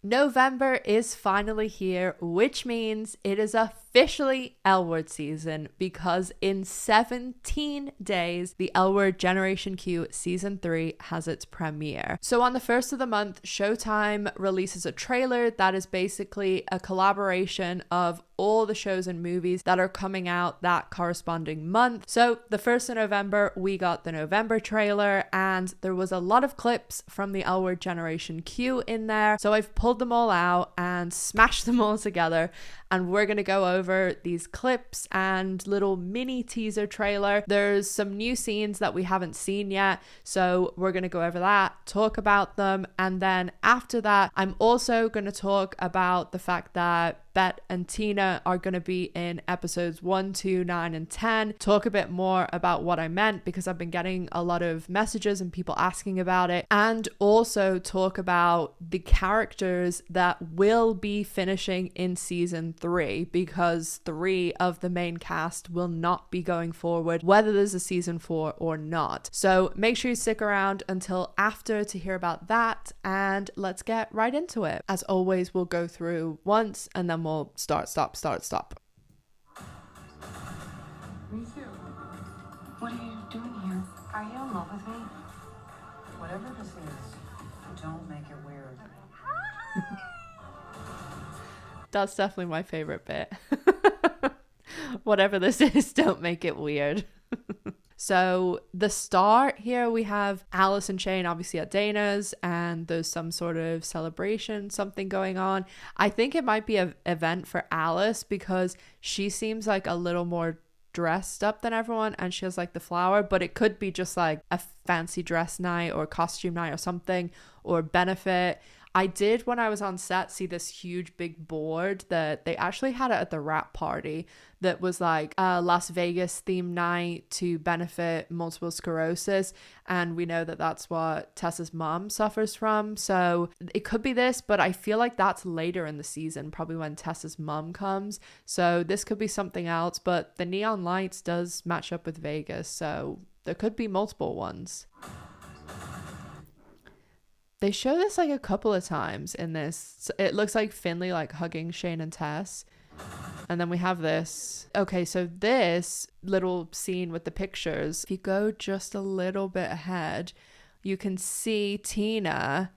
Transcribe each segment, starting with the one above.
November is finally here, which means it is officially L Word season, because in 17 days, the L Word Generation Q season 3 has its premiere. So on the first of the month, Showtime releases a trailer that is basically a collaboration of all the shows and movies that are coming out that corresponding month. So the 1st of November, we got the November trailer, and there was a lot of clips from the L Word Generation Q in there. So I've pulled them all out and smashed them all together, and we're going to go over these clips and little mini teaser trailer. There's some new scenes that we haven't seen yet, so we're going to go over that, talk about them, and then after that, I'm also going to talk about the fact that Bette and Tina are going to be in episodes 1, 2, 9, and 10. Talk a bit more about what I meant, because I've been getting a lot of messages and people asking about it. And also talk about the characters that will be finishing in season 3, because 3 of the main cast will not be going forward, whether there's a season 4 or not. So make sure you stick around until after to hear about that, and let's get right into it. As always, we'll go through once and then we'll start, stop. Me too. What are you doing here? Are you in love with me? Whatever this is, don't make it weird. That's definitely my favorite bit. Whatever this is, don't make it weird. So the start here, we have Alice and Shane obviously at Dana's, and there's some sort of celebration, something going on. I think it might be an event for Alice, because she seems like a little more dressed up than everyone, and she has like the flower, but it could be just like a fancy dress night or costume night or something, or benefit. I did, when I was on set, see this huge big board that they actually had it at the wrap party, that was like a Las Vegas theme night to benefit multiple sclerosis, and we know that that's what Tessa's mom suffers from. So it could be this, but I feel like that's later in the season, probably when Tessa's mom comes. So this could be something else, but the neon lights does match up with Vegas, so there could be multiple ones. They show this like a couple of times in this. It looks like Finley like hugging Shane and Tess. And then we have this. Okay, so this little scene with the pictures, if you go just a little bit ahead, you can see Tina,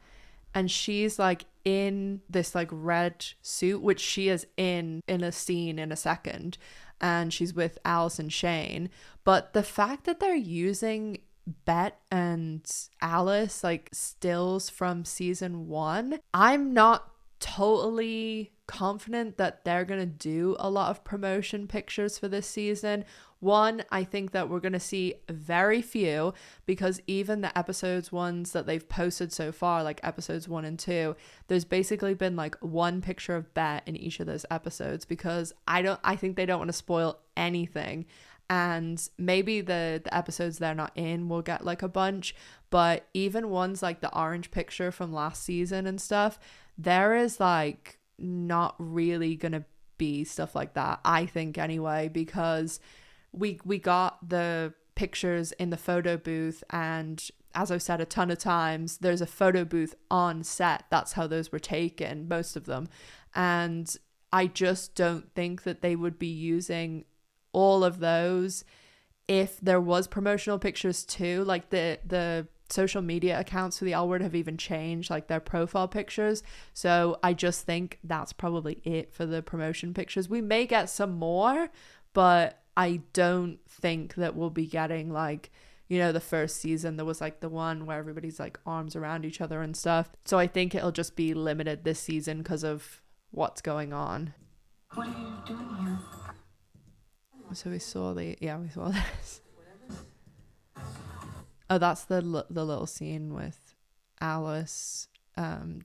and she's like in this like red suit, which she is in a scene in a second. And she's with Alice and Shane. But the fact that they're using Bette and Alice like stills from season 1, I'm not totally confident that they're gonna do a lot of promotion pictures for this season. One, I think that we're gonna see very few, because even the episodes ones that they've posted so far, like episodes 1 and 2, there's basically been like one picture of Bette in each of those episodes, because I think they don't want to spoil anything. And maybe the episodes they're not in will get like a bunch, but even ones like the orange picture from last season and stuff, there is like not really gonna be stuff like that, I think anyway, because we got the pictures in the photo booth, and as I've said a ton of times, there's a photo booth on set. That's how those were taken, most of them. And I just don't think that they would be using all of those if there was promotional pictures too. Like the social media accounts for the L Word have even changed like their profile pictures, so I just think that's probably it for the promotion pictures. We may get some more, but I don't think that we'll be getting like, you know, the first season there was like the one where everybody's like arms around each other and stuff. So I think it'll just be limited this season because of what's going on. What are you doing here? So we saw this. Oh, that's the little scene with Alice,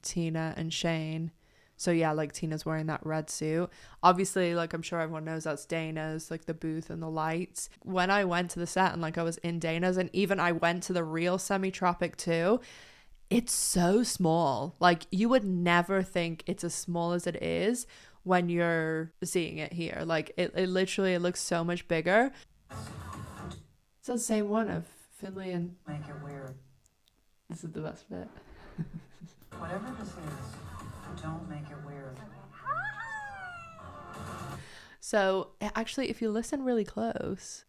Tina, and Shane. So yeah, like Tina's wearing that red suit. Obviously, like I'm sure everyone knows that's Dana's, like the booth and the lights. When I went to the set and like I was in Dana's, and even I went to the real Semi-Tropic too, it's so small. Like you would never think it's as small as it is when you're seeing it here. Like it literally, it looks so much bigger. It's the same one of Finley and... Make it weird. This is the best bit. Whatever this is, Don't make it weird. So actually, if you listen really close,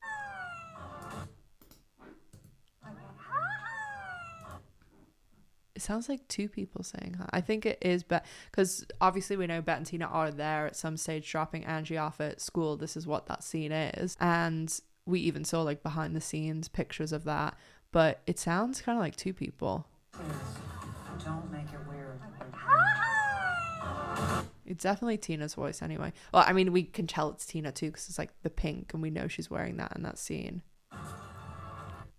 it sounds like two people saying hi. I think it is, but because obviously we know Bette and Tina are there at some stage dropping Angie off at school. This is what that scene is. And we even saw like behind the scenes pictures of that. But it sounds kind of like two people. Please, don't make it weird. It's definitely Tina's voice anyway. Well, I mean, we can tell it's Tina too because it's like the pink and we know she's wearing that in that scene.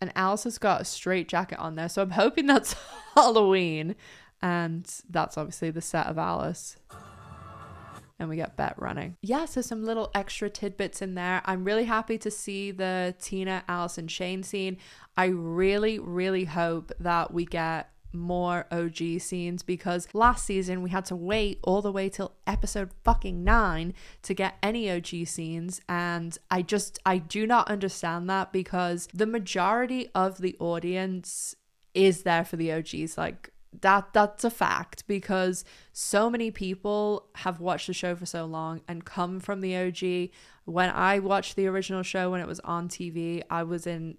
And Alice has got a straight jacket on there, so I'm hoping that's Halloween. And that's obviously the set of Alice. And we get Bette running. Yeah, so some little extra tidbits in there. I'm really happy to see the Tina, Alice, and Shane scene. I really, really hope that we get more OG scenes, because last season we had to wait all the way till episode fucking 9 to get any OG scenes, and I do not understand that, because the majority of the audience is there for the OGs. Like that's a fact, because so many people have watched the show for so long and come from the OG. When I watched the original show when it was on TV, I was when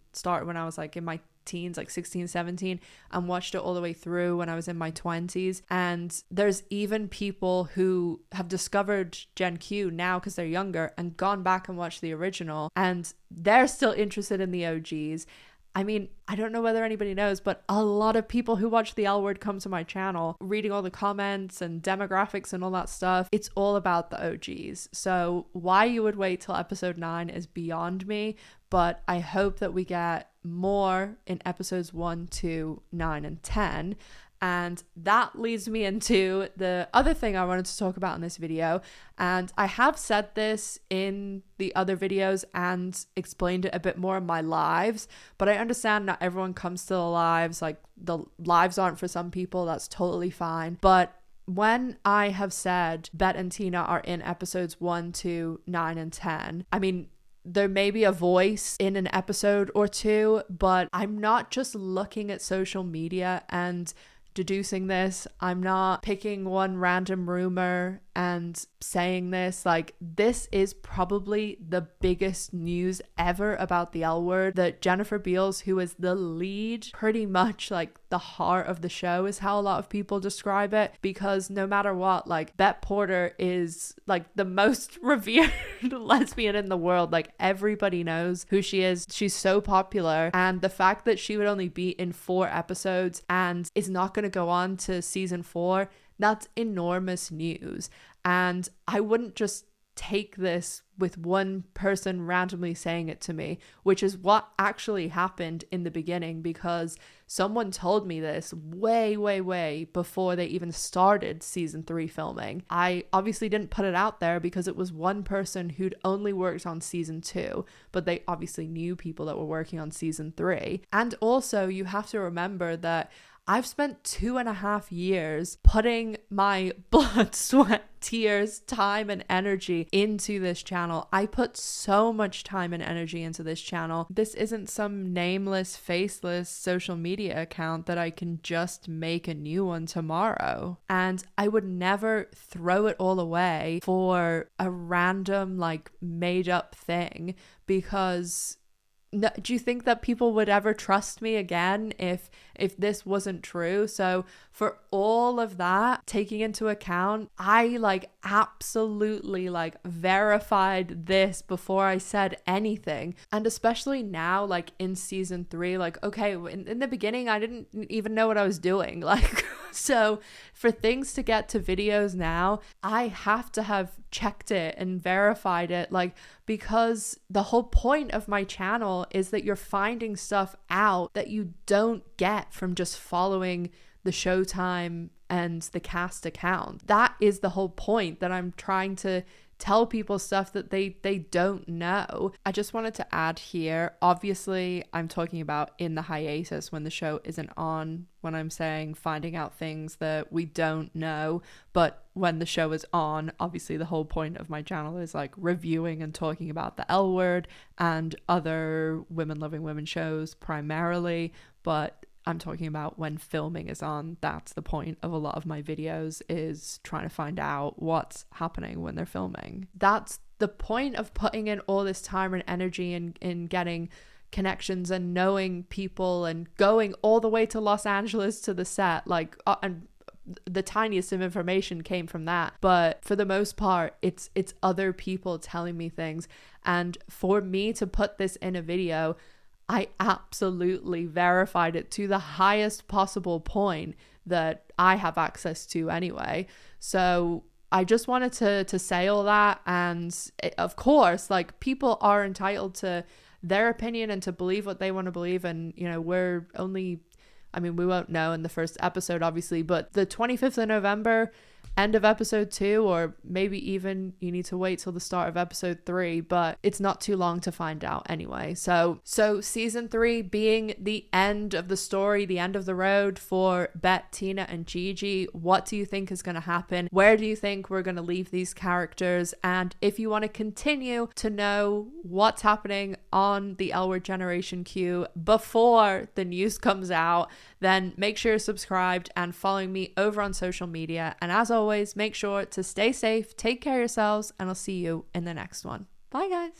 I was like in my teens, like 16, 17, and watched it all the way through when I was in my 20s. And there's even people who have discovered Gen Q now because they're younger and gone back and watched the original, and they're still interested in the OGs. I mean, I don't know whether anybody knows, but a lot of people who watch the L Word come to my channel, reading all the comments and demographics and all that stuff. It's all about the OGs. So why you would wait till episode 9 is beyond me, but I hope that we get more in episodes 1, 2, 9, and 10. And that leads me into the other thing I wanted to talk about in this video. And I have said this in the other videos and explained it a bit more in my lives, but I understand not everyone comes to the lives. Like, the lives aren't for some people. That's totally fine. But when I have said Bette and Tina are in episodes 1, 2, 9, and 10, I mean, there may be a voice in an episode or two, but I'm not just looking at social media and deducing this. I'm not picking one random rumor and saying this. Like, this is probably the biggest news ever about the L Word, that Jennifer Beals, who is the lead, pretty much like the heart of the show is how a lot of people describe it, because no matter what, like, Bette Porter is like the most revered lesbian in the world. Like, everybody knows who she is. She's so popular, and the fact that she would only be in 4 episodes and is not going to go on to season 4, that's enormous news. And I wouldn't just take this with one person randomly saying it to me, which is what actually happened in the beginning, because someone told me this way before they even started season 3 filming. I obviously didn't put it out there because it was one person who'd only worked on season 2, but they obviously knew people that were working on season 3. And also, you have to remember that I've spent 2.5 years putting my blood, sweat, tears, time, and energy into this channel. I put so much time and energy into this channel. This isn't some nameless, faceless social media account that I can just make a new one tomorrow. And I would never throw it all away for a random, like, made up thing, because do you think that people would ever trust me again if this wasn't true? So for all of that taking into account, I absolutely verified this before I said anything. And especially now, in season 3, okay, in the beginning I didn't even know what I was doing. So for things to get to videos now, I have to have checked it and verified it, because the whole point of my channel is that you're finding stuff out that you don't get from just following the Showtime and the cast account. That is the whole point, that I'm trying to tell people stuff that they don't know. I just wanted to add here, obviously I'm talking about in the hiatus when the show isn't on, when I'm saying finding out things that we don't know. But when the show is on, obviously the whole point of my channel is reviewing and talking about the L Word and other women loving women shows primarily. But I'm talking about when filming is on. That's the point of a lot of my videos, is trying to find out what's happening when they're filming. That's the point of putting in all this time and energy in getting connections and knowing people and going all the way to Los Angeles to the set, like, and the tiniest of information came from that, but for the most part it's other people telling me things. And for me to put this in a video, I absolutely verified it to the highest possible point that I have access to anyway. So I just wanted to say all that. And of course, like, people are entitled to their opinion and to believe what they want to believe. And, you know, we're only, I mean, we won't know in the first episode, obviously, but the 25th of November, end of episode 2, or maybe even you need to wait till the start of episode 3, but it's not too long to find out anyway. So season 3 being the end of the story, the end of the road for Bette, Tina and Gigi. What do you think is going to happen? Where do you think we're going to leave these characters? And if you want to continue to know what's happening on the L Word Generation queue before the news comes out, then make sure you're subscribed and following me over on social media. And as always, make sure to stay safe, take care of yourselves, and I'll see you in the next one. Bye, guys.